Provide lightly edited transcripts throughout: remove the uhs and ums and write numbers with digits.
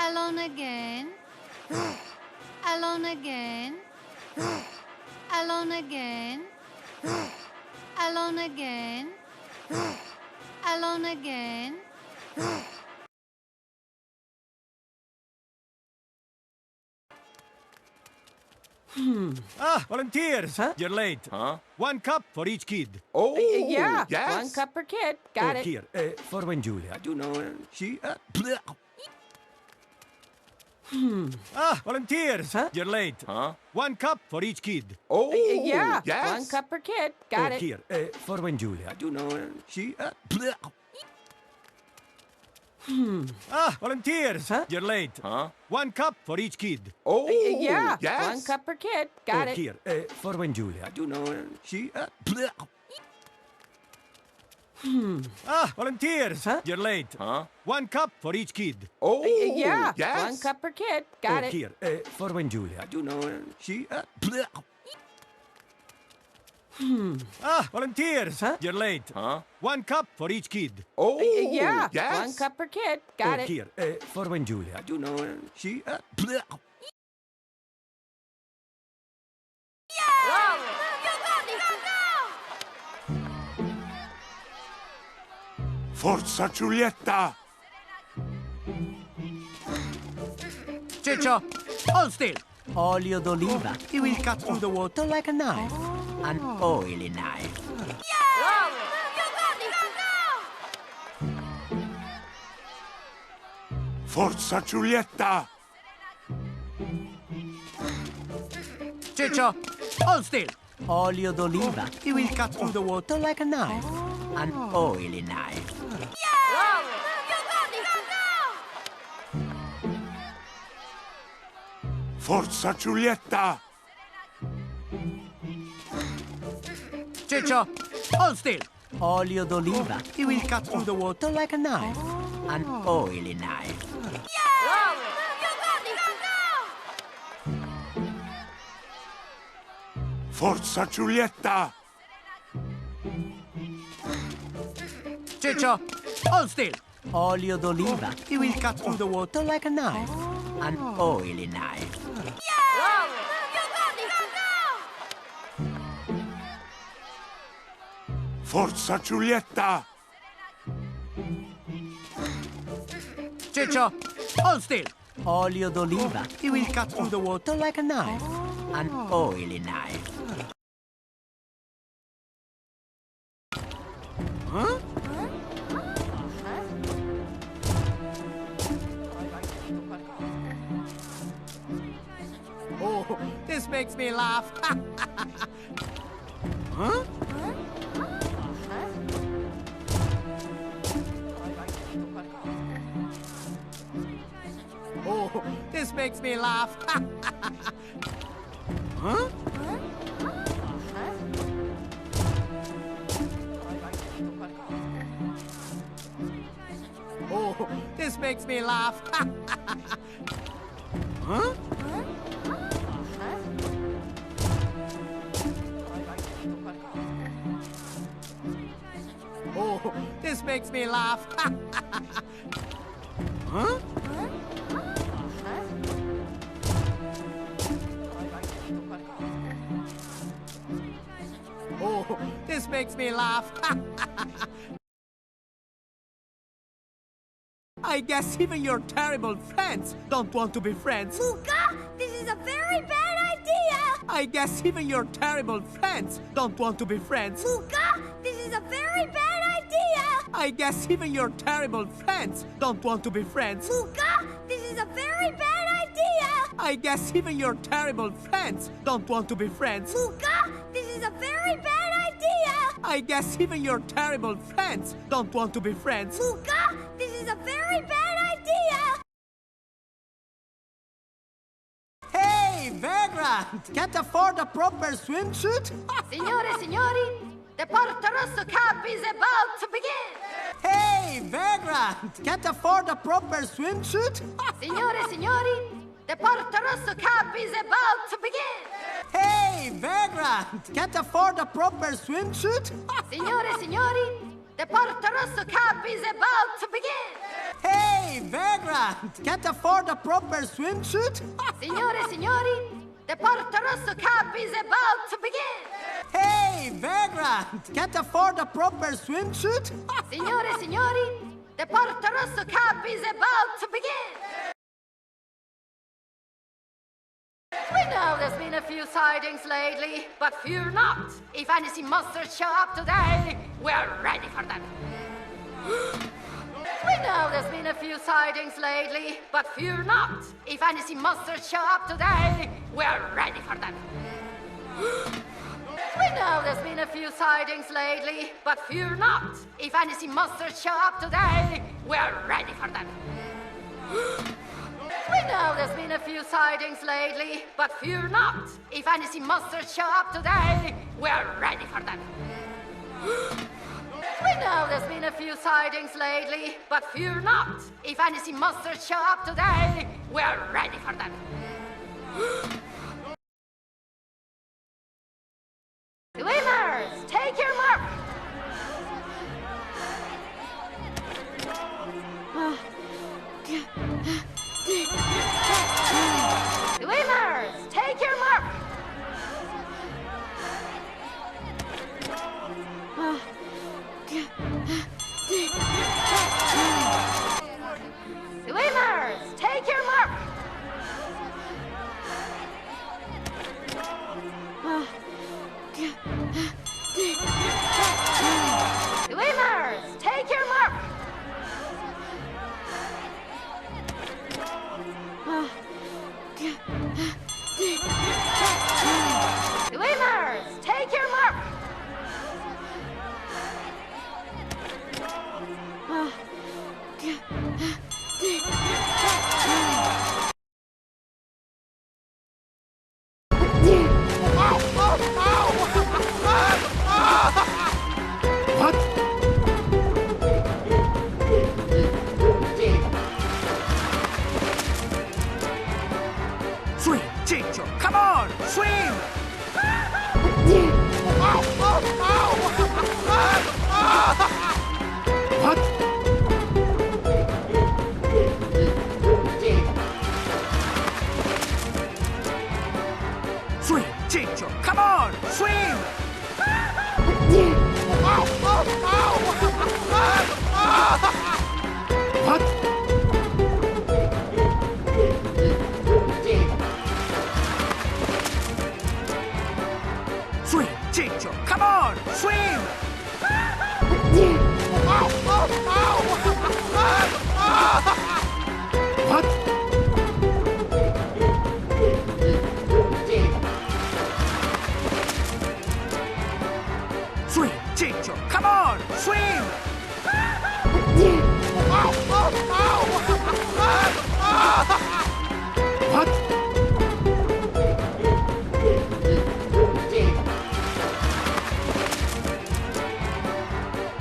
Alone again. Alone again. Alone again. Alone again. Alone again. Ah, volunteers! Huh? You're late. Huh? 1 cup for each kid. Oh, Yeah, yes. 1 cup per kid. Got it. Here, for when Julia, you know, she... bleh. Ah, volunteers! Huh? You're late. Huh? 1 cup for each kid. Oh, Yeah, yes. 1 cup per kid. Got it. Here, for when Julia, you know, she... bleh. Ah, volunteers! Huh? You're late. Huh? 1 cup for each kid. Oh, Yeah, yes. 1 cup per kid. Got it. Here, for when Julia, you know, she... bleh. Ah, volunteers! Huh? You're late. Huh? 1 cup for each kid. Oh, Yeah, yes. 1 cup per kid. Got it. Here, for when Julia, you know, she... bleh. Ah, volunteers! Huh? You're late. Huh? 1 cup for each kid. Oh, Yeah, yes. 1 cup per kid. Got it. Here, for when Julia, you know, she... bleh. Forza Giulietta! Ciccio, hold still. Olio d'oliva. He will cut through the water like a knife. An oily knife. Forza Giulietta! Ciccio, hold still. Olio d'oliva. He will cut through the water like a knife. An oily knife. Forza Giulietta! Ciccio, hold still. Olio d'oliva. He will cut through the water like a knife. An oily knife. Forza Giulietta! Ciccio, hold still. Olio d'oliva. He will cut through the water like a knife. An oily knife. Forza Giulietta! Ciccio, hold still. Olio d'oliva. He will cut through the water like a knife. An oily knife. Huh? Oh, this makes me laugh. Huh? Oh, this makes me laugh. Huh? Oh, this makes me laugh. Huh? Oh, this makes me laugh. Huh? Oh, this makes me laugh. I guess even your terrible friends don't want to be friends. LUCA, this is a very bad idea. I guess even your terrible friends don't want to be friends. LUCA, this is a very bad idea. I guess even your terrible friends don't want to be friends. LUCA, this is a very bad idea. I guess even your terrible friends don't want to be friends. LUCA, this is a very bad idea. I guess even your terrible friends don't want to be friends. LUCA, this is a very bad idea. Hey, vagrant! Can't afford a proper swimsuit? Signore e signori, the Porto Rosso Cup is about to begin. Hey, vagrant! Can't afford a proper swimsuit? Signore e signori, the Porto Rosso Cup is about to begin. Hey, vagrant! Can't afford a proper swimsuit? Signore e signori, The Porta Rosso Cup is about to begin! Hey, vagrant! Can't afford a proper swimsuit? Signore e signori, the Porta Rosso Cup is about to begin! Hey, vagrant! Can't afford a proper swimsuit? Signore e signori, the Porta Rosso Cup is about to begin! We know there's been a few sightings lately, but fear not. If any sea monsters show up today, we're ready for them. We know there's been a few sightings lately, but fear not. If any sea monsters show up today, we're ready for them. We know there's been a few sightings lately, but fear not. If any sea monsters show up today, we're ready for them. We know there's been a few sightings lately, but fear not. If any sea monsters show up today, we're ready for them. We know there's been a few sightings lately, but fear not. If any sea monsters show up today, we're ready for them. Swimmers, take your mark! Swimmers, take your mark! Swimmers, take your mark! Swimmers, take your mark! Swimmers, take your mark! What? Swim, Ciccio! Come on! Swim! What? Swim, Ciccio! Come on! Swim! What? Swim, Ciccio! Come on! Swim! What? Swim, Ciccio! Come on! Swim! What?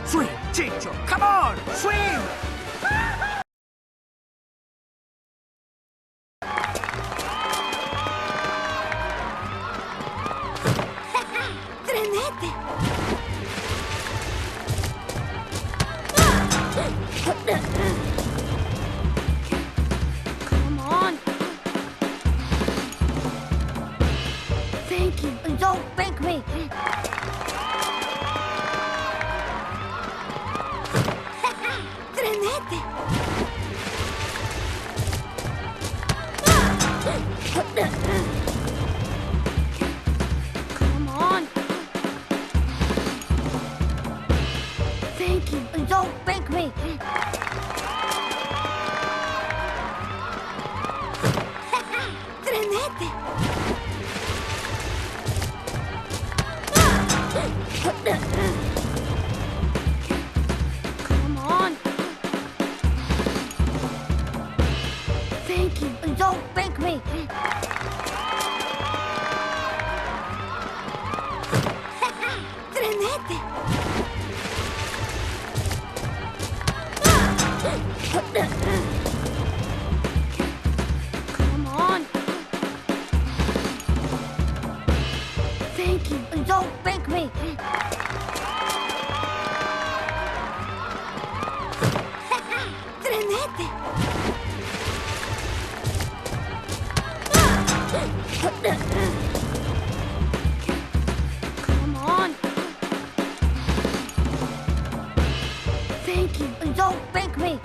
Swim, Ciccio! Come on! Swim! Tremete! Come on! Thank you. Don't thank me! Tremete! Come on! Thank you. Don't thank me! Tremete! Come on! Thank you. Don't thank me! Tremete! Come on! Thank you. Don't thank me! Come on. Thank you. Don't break me.